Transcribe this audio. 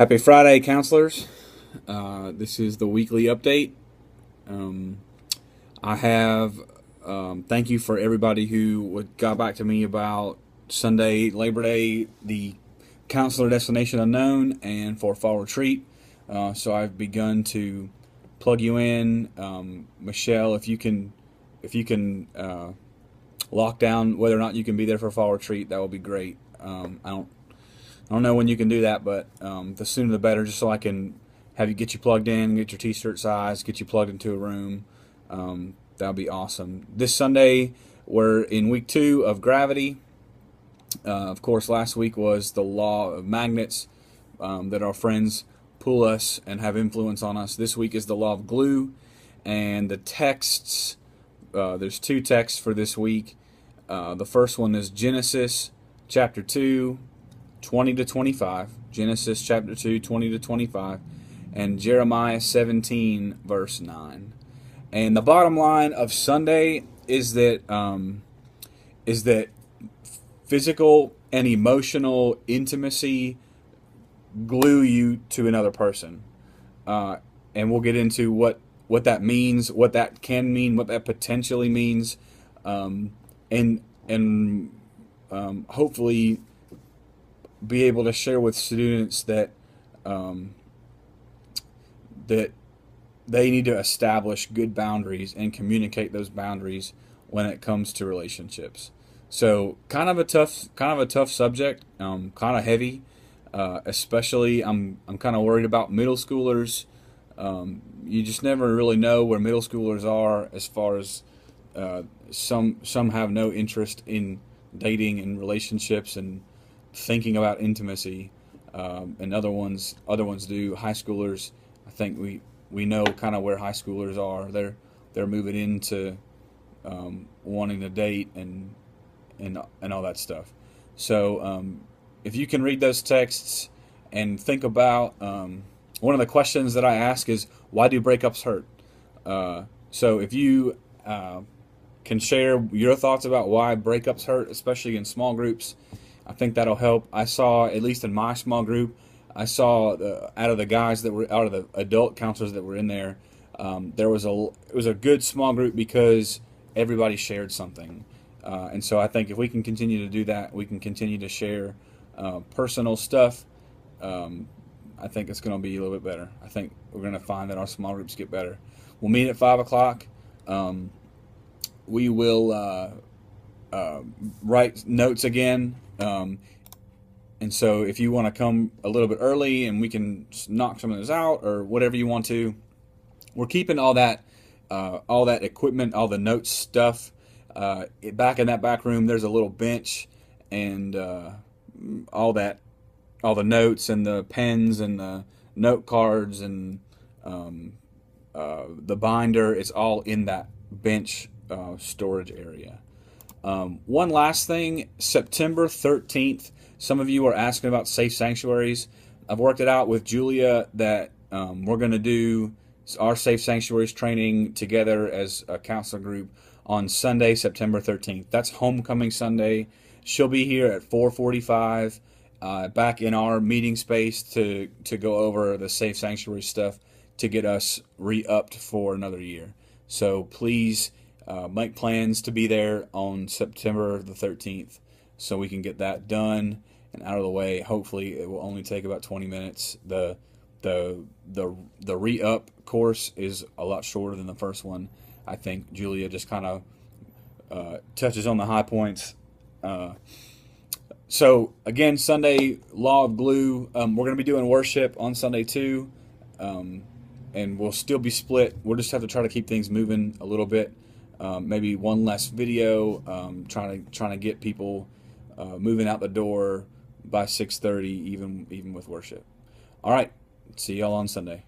Happy Friday, counselors. This is the weekly update. I have thank you for everybody who got back to me about Sunday, Labor Day, the Counselor Destination Unknown, and for Fall Retreat. So I've begun to plug you in, Michelle. If you can lock down whether or not you can be there for Fall Retreat, that would be great. I don't know when you can do that, but the sooner the better, just so I can have you get you plugged in, get your t-shirt size, get you plugged into a room. That'll be awesome. This Sunday, we're in week 2 of Gravity. Of course, last week was the law of magnets, that our friends pull us and have influence on us. This week is the law of glue, and the texts, there's 2 texts for this week. The first one is Genesis chapter 2, 20 to 25, Genesis chapter 2, 20 to 25, and Jeremiah 17, verse 9. And the bottom line of Sunday is that physical and emotional intimacy glue you to another person, and we'll get into what that means, what that can mean, what that potentially means, and hopefully be able to share with students that that they need to establish good boundaries and communicate those boundaries when it comes to relationships. So kind of a tough subject, kind of heavy, especially I'm kind of worried about middle schoolers. You just never really know where middle schoolers are as far as some have no interest in dating and relationships and thinking about intimacy, and other ones do. High schoolers, I think we know kind of where high schoolers are. They're moving into wanting to date and all that stuff. So if you can read those texts and think about, one of the questions that I ask is, why do breakups hurt? So if you can share your thoughts about why breakups hurt, especially in small groups, I think that'll help. I saw, at least in my small group, I saw out of the adult counselors that were in there, it was a good small group because everybody shared something, and so I think if we can continue to do that, we can continue to share personal stuff. I think it's going to be a little bit better. I think we're going to find that our small groups get better. We'll meet at 5 o'clock. We will write notes again. And so if you want to come a little bit early and we can knock some of this out or whatever you want to, we're keeping all that equipment, all the notes stuff, back in that back room. There's a little bench and all the notes and the pens and the note cards and the binder. It's all in that bench storage area. One last thing, September 13th, some of you are asking about safe sanctuaries. I've worked it out with Julia that we're going to do our safe sanctuaries training together as a counselor group on Sunday, September 13th. That's Homecoming Sunday. She'll be here at 4:45 back in our meeting space to go over the safe sanctuary stuff to get us re-upped for another year. So please make plans to be there on September the 13th so we can get that done and out of the way. Hopefully it will only take about 20 minutes. The re-up course is a lot shorter than the first one. I think Julia just kind of touches on the high points. So again, Sunday, Law of Glue. We're going to be doing worship on Sunday too, and we'll still be split. We'll just have to try to keep things moving a little bit. Maybe one less video, trying to get people moving out the door by 6:30, even with worship. All right, see y'all on Sunday.